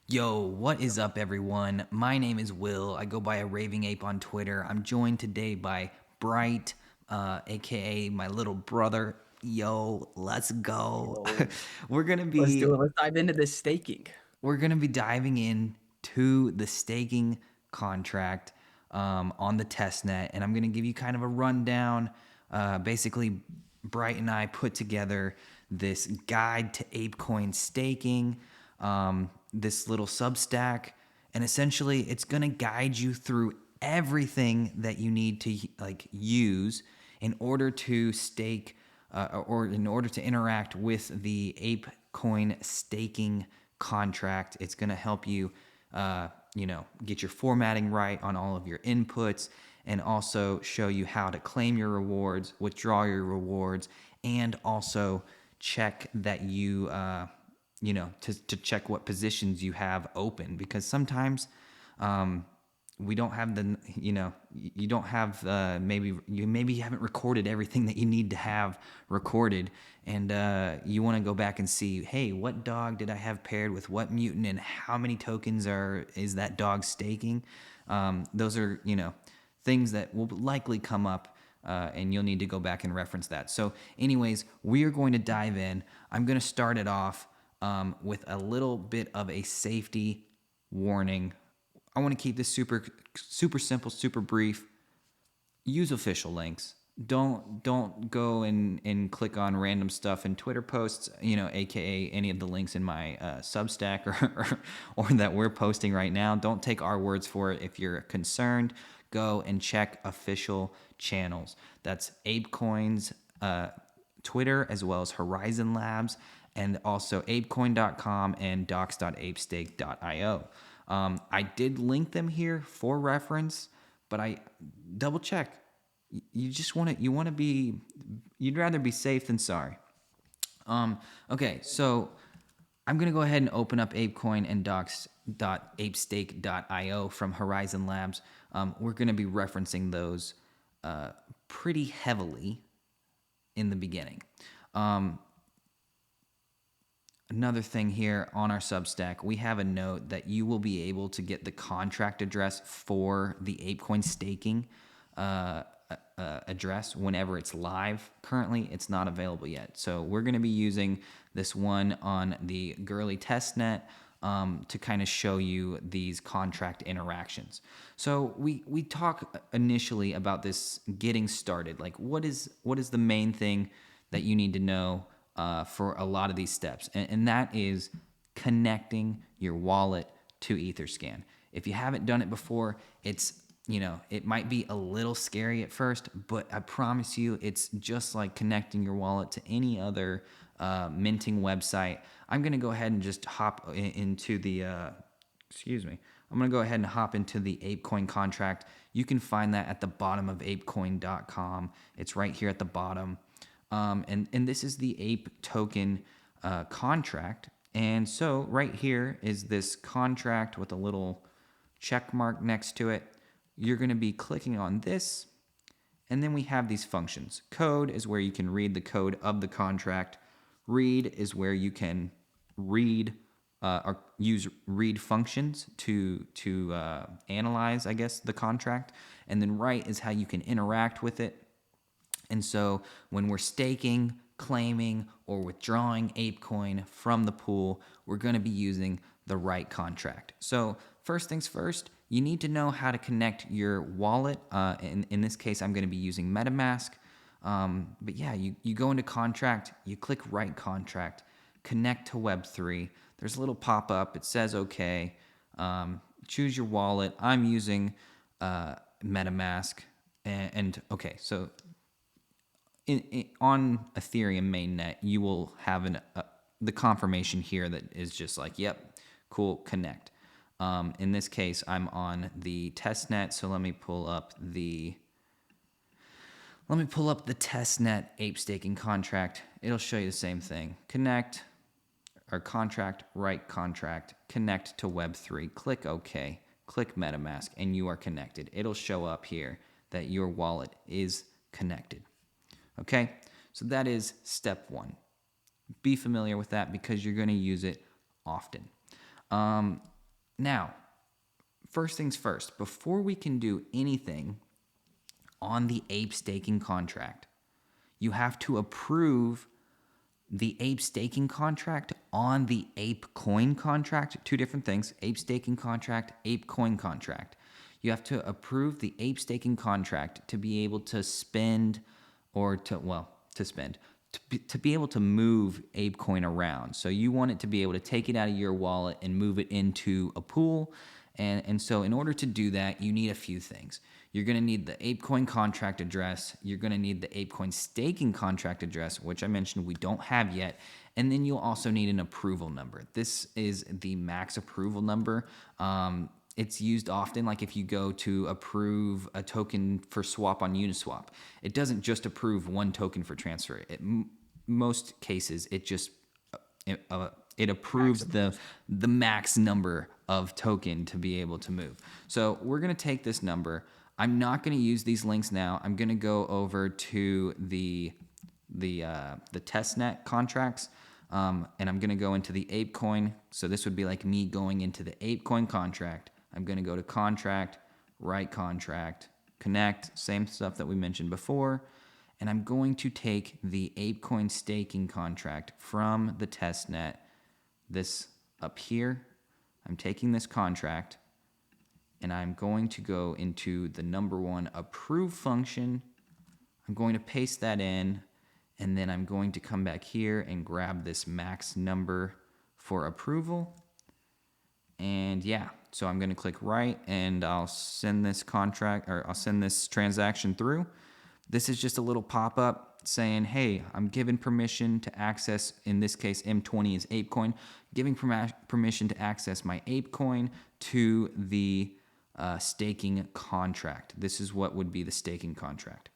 Yo, what is up, everyone? My name is Will. I go by a Raving Ape on Twitter. I'm joined today by Bright, aka my little brother. Yo, let's go. Yo, we're gonna let's be do it. Let's dive into this staking. we're gonna be diving into the staking contract on the testnet, and I'm gonna give you kind of a rundown. Basically, Bright and I put together this guide to ApeCoin staking, this little Substack, and essentially, it's gonna guide you through everything that you need to use in order to stake or in order to interact with the ApeCoin staking contract. It's going to help you, get your formatting right on all of your inputs, and also show you how to claim your rewards, withdraw your rewards, and also check that to check what positions you have open, because sometimes we don't have you don't have maybe you haven't recorded everything that you need to have recorded, and you want to go back and see, hey, what dog did I have paired with what mutant, and how many tokens is that dog staking. Those are things that will likely come up, and you'll need to go back and reference that. So anyways, we are going to dive in. I'm going to start it off with a little bit of a safety warning. I want to keep this super simple, super brief. Use official links. Don't go and click on random stuff in Twitter posts, aka any of the links in my Substack or that we're posting right now. Don't take our words for it. If you're concerned, go and check official channels. That's ApeCoin's Twitter, as well as Horizon Labs, and also apecoin.com and docs.apestake.io. I did link them here for reference, but I double check. You'd rather be safe than sorry. Okay, so I'm gonna go ahead and open up ApeCoin and docs.apestake.io from Horizon Labs. We're gonna be referencing those pretty heavily in the beginning. Another thing here on our Substack, we have a note that you will be able to get the contract address for the ApeCoin staking address whenever it's live. Currently, it's not available yet. So we're going to be using this one on the Girly testnet to kind of show you these contract interactions. So we talk initially about this getting started. Like, what is the main thing that you need to know for a lot of these steps, and that is connecting your wallet to Etherscan. If you haven't done it before, it might be a little scary at first, but I promise you, it's just like connecting your wallet to any other minting website. I'm gonna go ahead and just hop into the excuse me. I'm going to go ahead and hop into the ApeCoin contract. You can find that at the bottom of apecoin.com. It's right here at the bottom. And this is the Ape token contract. And so right here is this contract with a little check mark next to it. You're going to be clicking on this, and then we have these functions. Code is where you can read the code of the contract. Read is where you can read or use read functions to analyze, I guess, the contract. And then write is how you can interact with it. And so when we're staking, claiming, or withdrawing ApeCoin from the pool, we're going to be using the right contract. So first things first, you need to know how to connect your wallet. In this case, I'm going to be using MetaMask. But yeah, you go into contract, you click right contract, connect to Web3. There's a little pop-up. It says OK. Choose your wallet. I'm using MetaMask. And okay, so on Ethereum mainnet, you will have the confirmation here that is just like, yep, cool, connect. In this case, I'm on the testnet, so let me pull up the testnet ape staking contract. It'll show you the same thing. Connect or contract, right contract, connect to Web3. Click OK. Click MetaMask, and you are connected. It'll show up here that your wallet is connected. Okay, so that is step one. Be familiar with that because you're going to use it often. Now, first things first, before we can do anything on the Ape staking contract, you have to approve the Ape staking contract on the ApeCoin contract. Two different things: Ape staking contract, ApeCoin contract. You have to approve the Ape staking contract to be able to spend, or to be able to move ApeCoin around. So you want it to be able to take it out of your wallet and move it into a pool. And so in order to do that, you need a few things. You're going to need the ApeCoin contract address. You're going to need the ApeCoin staking contract address, which I mentioned we don't have yet. And then you'll also need an approval number. This is the max approval number. It's used often, like if you go to approve a token for swap on Uniswap, it doesn't just approve one token for transfer. Most cases, it just it approves the max number of token to be able to move. So we're going to take this number. I'm not going to use these links now. I'm going to go over to the testnet contracts, and I'm going to go into the ApeCoin. So this would be like me going into the ApeCoin contract. I'm going to go to contract, write contract, connect, same stuff that we mentioned before. And I'm going to take the ApeCoin staking contract from the testnet, this up here. I'm taking this contract and I'm going to go into the number one approve function. I'm going to paste that in, and then I'm going to come back here and grab this max number for approval. And yeah, so I'm going to click write, and I'll send this contract, or I'll send this transaction through. This is just a little pop-up saying, hey, I'm given permission to access, in this case, M20 is ApeCoin, giving permission to access my ApeCoin to the staking contract. This is what would be the staking contract.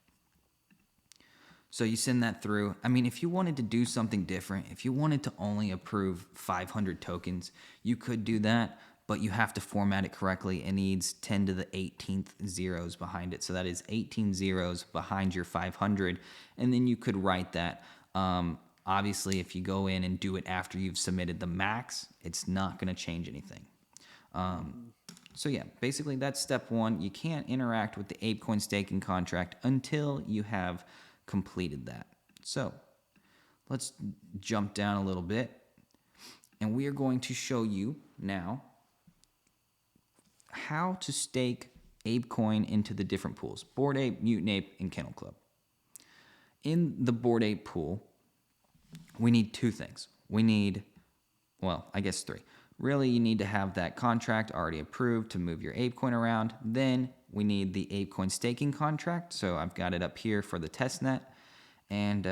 So you send that through. I mean, if you wanted to do something different, if you wanted to only approve 500 tokens, you could do that, but you have to format it correctly. It needs 10 to the 18th zeros behind it. So that is 18 zeros behind your 500. And then you could write that. Obviously, if you go in and do it after you've submitted the max, it's not going to change anything. So yeah, basically that's step one. You can't interact with the ApeCoin staking contract until you have completed that. So let's jump down a little bit, and we are going to show you now how to stake ApeCoin into the different pools: Bored Ape, Mutant Ape, and Kennel Club. In the Bored Ape pool, we need two things. We need, well, I guess three. Really, you need to have that contract already approved to move your ApeCoin around. Then we need the ApeCoin staking contract. So I've got it up here for the testnet. And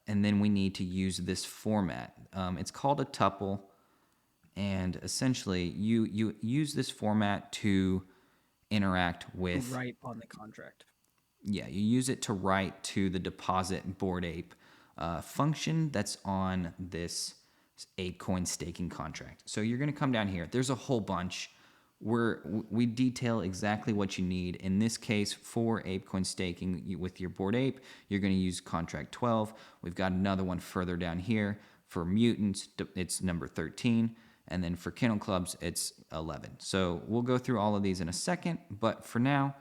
then we need to use this format. It's called a tuple. And essentially, you use this format to interact with... Right on the contract. Yeah, you use it to write to the deposit Bored Ape function that's on this ApeCoin staking contract. So you're going to come down here. There's a whole bunch. We detail exactly what you need. In this case, for ApeCoin staking with your Bored Ape, you're going to use contract 12. We've got another one further down here. For mutants, it's number 13. And then for Kennel Clubs, it's 11. So we'll go through all of these in a second. But for now,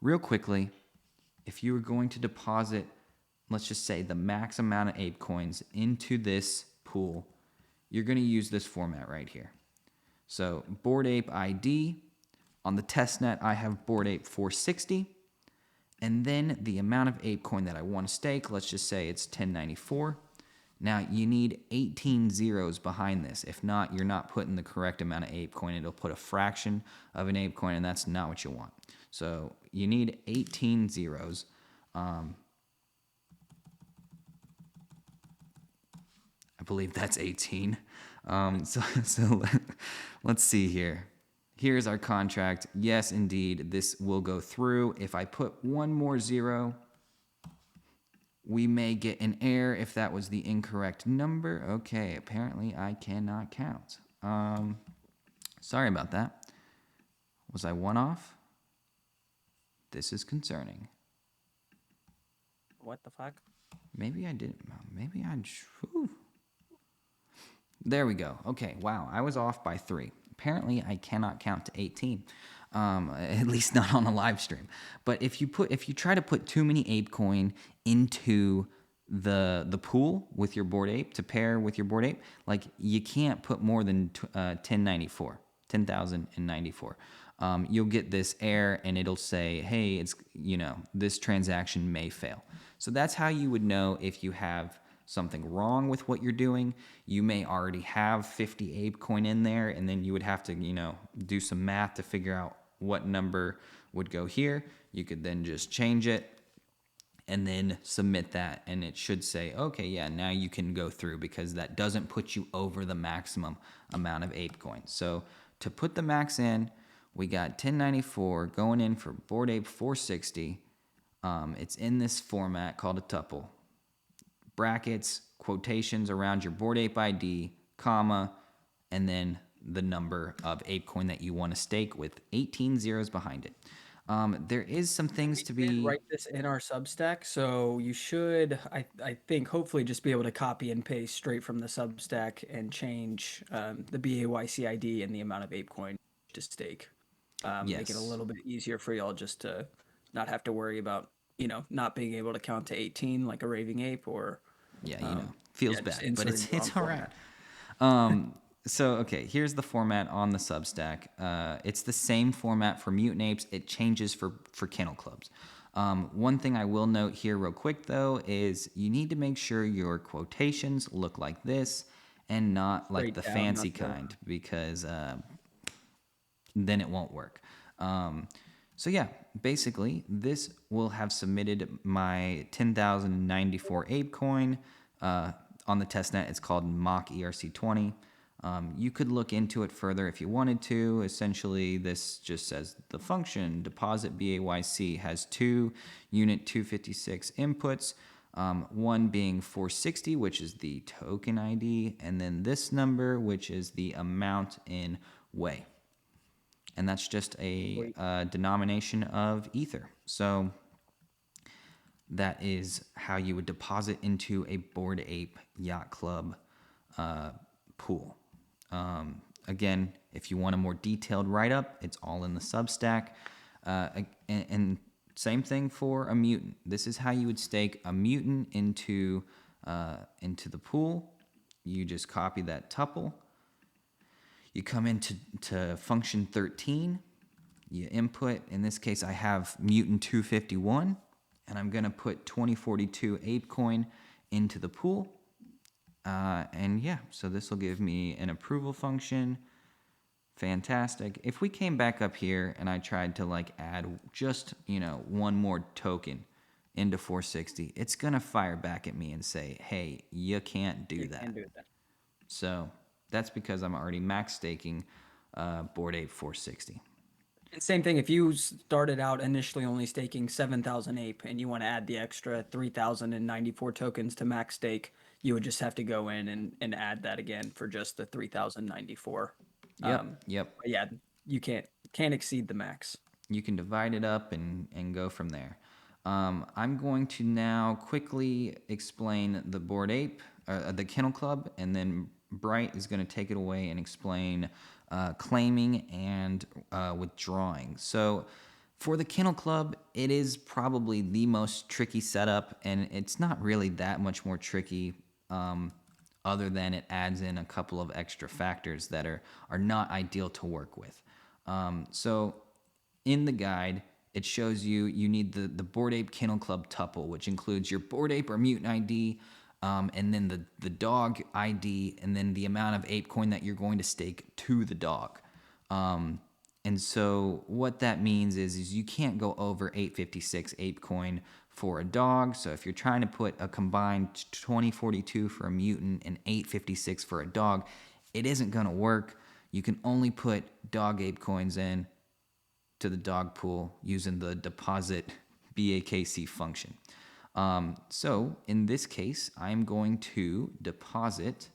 real quickly, if you were going to deposit, let's just say, the max amount of ApeCoins into this pool, you're going to use this format right here. So Bored Ape ID. On the testnet, I have Bored Ape 460. And then the amount of ApeCoin that I want to stake, let's just say it's 1094. Now, you need 18 zeros behind this. If not, you're not putting the correct amount of ApeCoin. It'll put a fraction of an ApeCoin, and that's not what you want. So you need 18 zeros. I believe that's 18. So let's see here. Here's our contract. Yes, indeed, this will go through. If I put one more zero, we may get an error if that was the incorrect number. Okay, apparently I cannot count. Sorry about that. Was I one off? This is concerning. What the fuck? Maybe I didn't. Whew. There we go. Okay, wow, I was off by 3. apparently I cannot count to 18, at least not on a live stream. But if you try to put too many ApeCoin into the pool with your Bored Ape to pair with your Bored Ape, like you can't put more than 10,094. You'll get this error and it'll say, hey, it's, this transaction may fail. So that's how you would know if you have something wrong with what you're doing. You may already have 50 ApeCoin in there, and then you would have to, do some math to figure out what number would go here. You could then just change it and then submit that, and it should say, okay, yeah, now you can go through, because that doesn't put you over the maximum amount of ApeCoin. So to put the max in, we got 1094 going in for Bored Ape 460. It's in this format called a tuple. Brackets, quotations around your Bored Ape ID, comma, and then the number of ApeCoin that you want to stake with 18 zeros behind it. There is some things to We did be... write this in our Substack, so you should, I think, hopefully just be able to copy and paste straight from the Substack and change the BAYC ID and the amount of ApeCoin to stake. Make it a Yes. little bit easier for y'all just to not have to worry about, not being able to count to 18 like a raving ape, or Yeah, feels just bad, but inserting the it's wrong all right. format. So, okay, here's the format on the Substack. It's the same format for Mutant Apes. It changes for Kennel Clubs. One thing I will note here real quick, though, is you need to make sure your quotations look like this and not like Straight the down, fancy not the- kind, because then it won't work. So yeah, basically, this will have submitted my 10,094 ApeCoin. On the testnet, it's called MAYC ERC20. You could look into it further if you wanted to. Essentially, this just says the function deposit BAYC has two unit 256 inputs, one being 460, which is the token ID, and then this number, which is the amount in WAY. And that's just a denomination of Ether. So that is how you would deposit into a Bored Ape Yacht Club pool. Again, if you want a more detailed write-up, it's all in the Substack. And same thing for a mutant. This is how you would stake a mutant into the pool. You just copy that tuple. You come into function 13. You input. In this case, I have mutant 251, and I'm going to put 2042 ApeCoin into the pool. And yeah, so this will give me an approval function. Fantastic. If we came back up here and I tried to add just, one more token into 460, it's going to fire back at me and say, hey, you can't do that. Can't do that. So that's because I'm already max staking Bored Ape 460. And same thing, if you started out initially only staking 7,000 ape and you want to add the extra 3,094 tokens to max stake, you would just have to go in and add that again for just the 3,094. Yep. But yeah, you can't exceed the max. You can divide it up and go from there. I'm going to now quickly explain the Bored Ape, the Kennel Club, and then Bright is going to take it away and explain claiming and withdrawing. So for the Kennel Club, it is probably the most tricky setup, and it's not really that much more tricky other than it adds in a couple of extra factors that are not ideal to work with. So in the guide, it shows you need the Bored Ape Kennel Club tuple, which includes your Bored Ape or mutant ID, and then the dog ID, and then the amount of ApeCoin that you're going to stake to the dog. And so what that means is you can't go over 856 ApeCoin for a dog. So if you're trying to put a combined 2042 for a mutant and 856 for a dog, it isn't going to work. You can only put dog ApeCoins in to the dog pool using the deposit BAKC function. So in this case, I'm going to deposit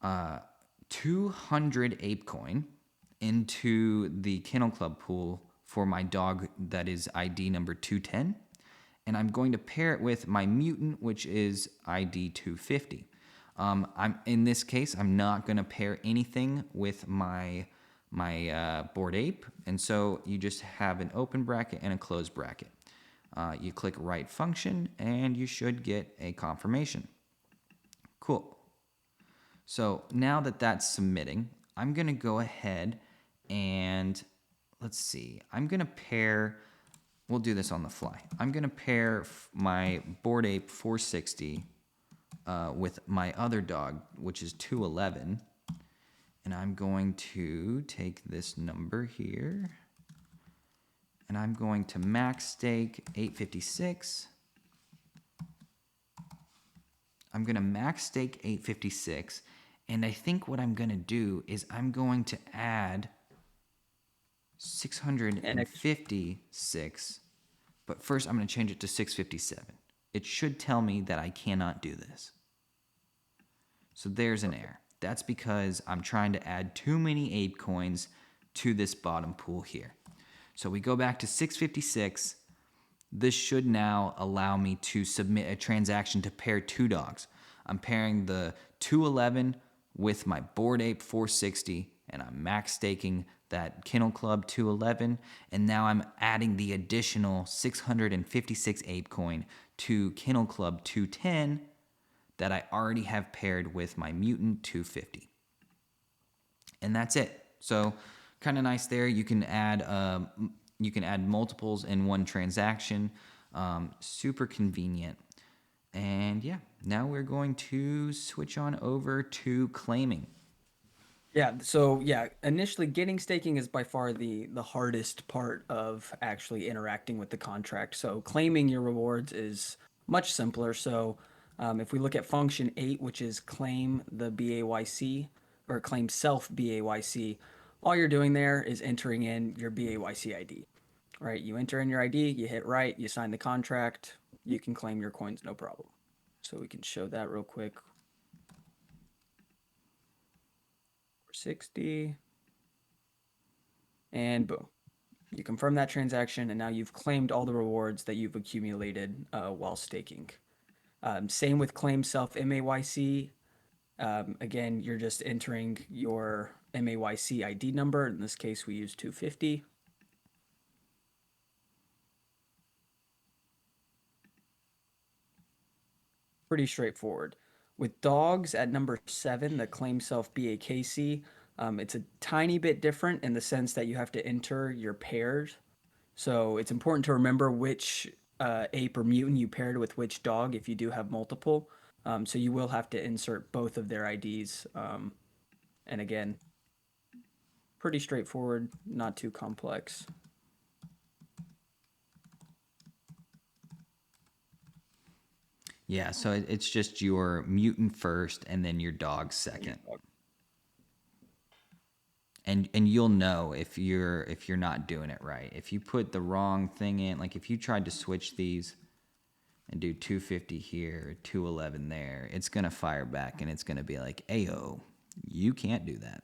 200 ApeCoin into the Kennel Club pool for my dog that is ID number 210. And I'm going to pair it with my mutant, which is ID 250. I'm in this case, I'm not going to pair anything with my Bored Ape, and so you just have an open bracket and a closed bracket. You click write function, and you should get a confirmation. Cool. So now that that's submitting, I'm going to go ahead and let's see. I'm going to pair, we'll do this on the fly. I'm going to pair my Bored Ape 460 with my other dog, which is 211. And I'm going to take this number here, and I'm going to max stake 856. I'm going to max stake 856. And I think what I'm going to do is I'm going to add 656. But first, I'm going to change it to 657. It should tell me that I cannot do this. So there's an error. That's because I'm trying to add too many Ape coins to this bottom pool here. So we go back to 656. This should now allow me to submit a transaction to pair two dogs. I'm pairing the 211 with my Bored Ape 460, and I'm max staking that Kennel Club 211, and now I'm adding the additional 656 Ape coin to Kennel Club 210 that I already have paired with my Mutant 250. And that's it. So kind of nice there. You can add multiples in one transaction. Super convenient. And yeah, now we're going to switch on over to claiming. Yeah, so yeah, initially getting staking is by far the hardest part of actually interacting with the contract. So claiming your rewards is much simpler. So if we look at function 8, which is claim the BAYC or claim self BAYC, all you're doing there is entering in your BAYC ID, right? You enter in your ID, you hit write, you sign the contract, you can claim your coins, no problem. So we can show that real quick. 60, and boom. You confirm that transaction, and now you've claimed all the rewards that you've accumulated while staking. Same with claim self MAYC. Again, you're just entering your MAYC ID number. In this case, we use 250. Pretty straightforward. With dogs at number 7, the claim self BAKC, it's a tiny bit different in the sense that you have to enter your pairs. So it's important to remember which ape or mutant you paired with which dog if you do have multiple. So you will have to insert both of their IDs. And again, pretty straightforward, not too complex. Yeah, so it's just your mutant first and then your dog second. And you'll know if you're not doing it right. If you put the wrong thing in, like if you tried to switch these and do 250 here, 211 there, it's going to fire back and it's going to be like, "Ayo, you can't do that."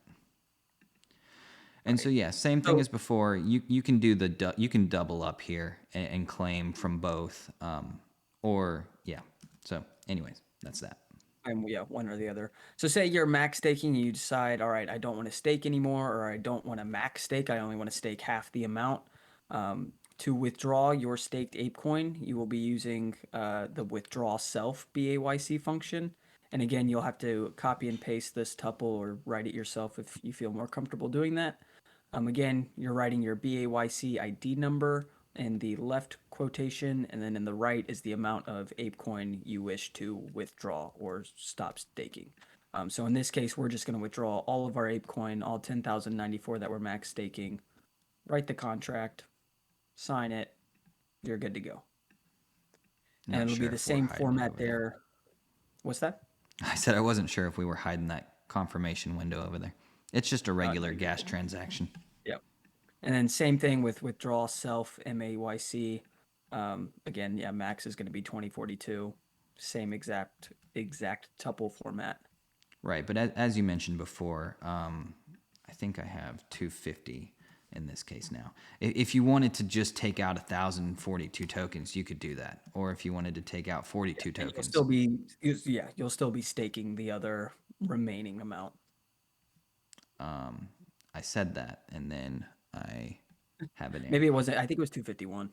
And so yeah, same thing as before. You can do you can double up here and claim from both, or yeah. So, anyways, that's that. Yeah, one or the other. So say you're max staking and you decide, all right, I don't want to stake anymore, or I don't want to max stake. I only want to stake half the amount. To withdraw your staked ApeCoin, you will be using the withdraw self BAYC function. And again, you'll have to copy and paste this tuple or write it yourself if you feel more comfortable doing that. Again, you're writing your BAYC ID number in the left quotation, and then in the right is the amount of ApeCoin you wish to withdraw or stop staking. So in this case, we're just going to withdraw all of our ApeCoin, all 10,094 that we're max staking, write the contract, sign it, you're good to go. And it'll be the same format there. What's that? I said I wasn't sure if we were hiding that confirmation window over there. It's just a regular gas transaction. Yep. And then same thing with withdraw self MAYC. Again, yeah, max is going to be 2042. Same exact tuple format. Right, but as you mentioned before, I think I have 250. in this case now. If you wanted to just take out 1,042 tokens, you could do that. Or if you wanted to take out 42 And you'll tokens. still be, you'll still be staking the other remaining amount. I said that, and then I have an error. Maybe it wasn't. I think it was 251.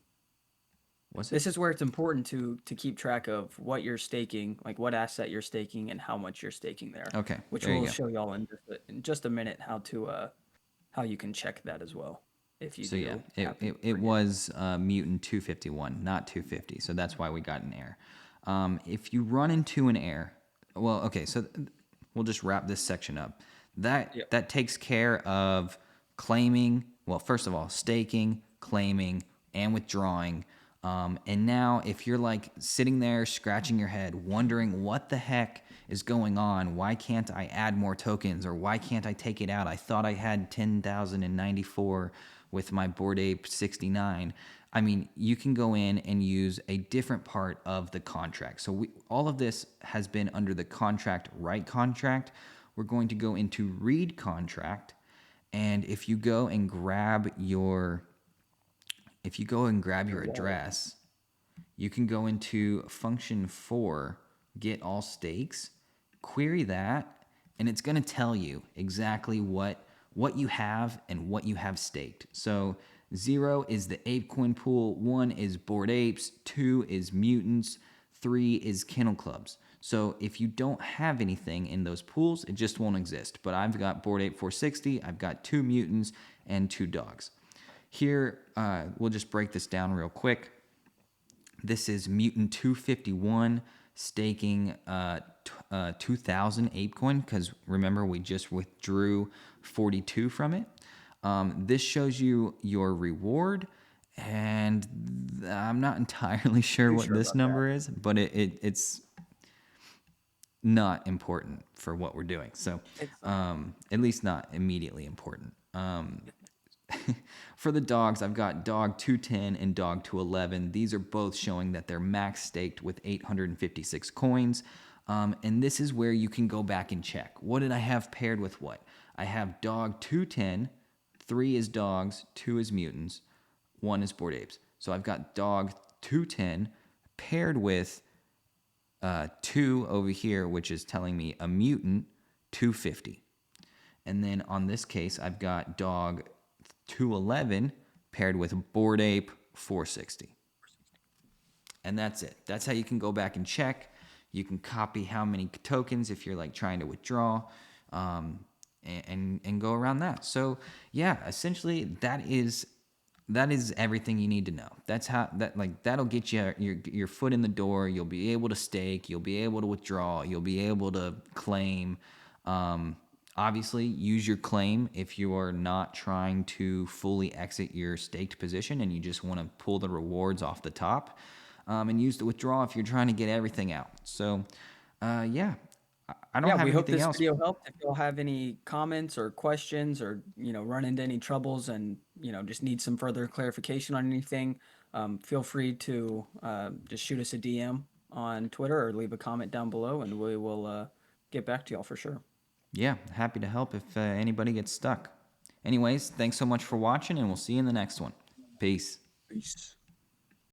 Was it? This is where it's important to keep track of what you're staking, like what asset you're staking and how much you're staking there. Okay, Which there you we'll go. show y'all in just a minute how you can check that as well if you So yeah, do it, happen it, to it forget. was mutant 251, not 250. So that's why we got an error. If you run into an error, well, okay, so we'll just wrap this section up. Yep. That takes care of claiming, well, first of all, staking, claiming, and withdrawing. And now if you're like sitting there scratching your head, wondering what the heck is going on, why can't I add more tokens, or why can't I take it out? I thought I had 10,094 with my Bored Ape 69. I mean, you can go in and use a different part of the contract. So all of this has been under the contract write contract. We're going to go into read contract. And if you go and grab your address, you can go into function 4, get all stakes, query that, and it's going to tell you exactly what you have and what you have staked. So 0 is the ApeCoin pool, 1 is Bored Apes, 2 is Mutants, 3 is Kennel Clubs. So if you don't have anything in those pools, it just won't exist. But I've got Bored Ape 460, I've got 2 Mutants, and 2 dogs. Here, we'll just break this down real quick. This is Mutant 251 staking 2,000 ApeCoin, because remember, we just withdrew 42 from it. This shows you your reward, and I'm not entirely sure what Sure this about that. number is, but it's not important for what we're doing. So, It's at least not immediately important. For the dogs, I've got dog 210 and dog 211. These are both showing that they're max staked with 856 coins. And this is where you can go back and check. What did I have paired with what? I have dog 210, 3 is dogs, 2 is mutants, 1 is Bored Apes. So I've got dog 210 paired with 2 over here, which is telling me a mutant 250. And then on this case, I've got dog 211 paired with Bored Ape 460. And that's it. That's how you can go back and check. You can copy how many tokens if you're like trying to withdraw, and go around that. So yeah, essentially that is everything you need to know. That's how that'll get you your foot in the door. You'll be able to stake. You'll be able to withdraw. You'll be able to claim. Obviously, use your claim if you are not trying to fully exit your staked position and you just want to pull the rewards off the top, and use the withdraw if you're trying to get everything out. So, yeah, I don't Yeah, have we hope anything this else. video helped. If you'll have any comments or questions or, run into any troubles and, just need some further clarification on anything, feel free to just shoot us a DM on Twitter or leave a comment down below and we will get back to y'all for sure. Yeah, happy to help if anybody gets stuck. Anyways, thanks so much for watching, and we'll see you in the next one. Peace. Peace.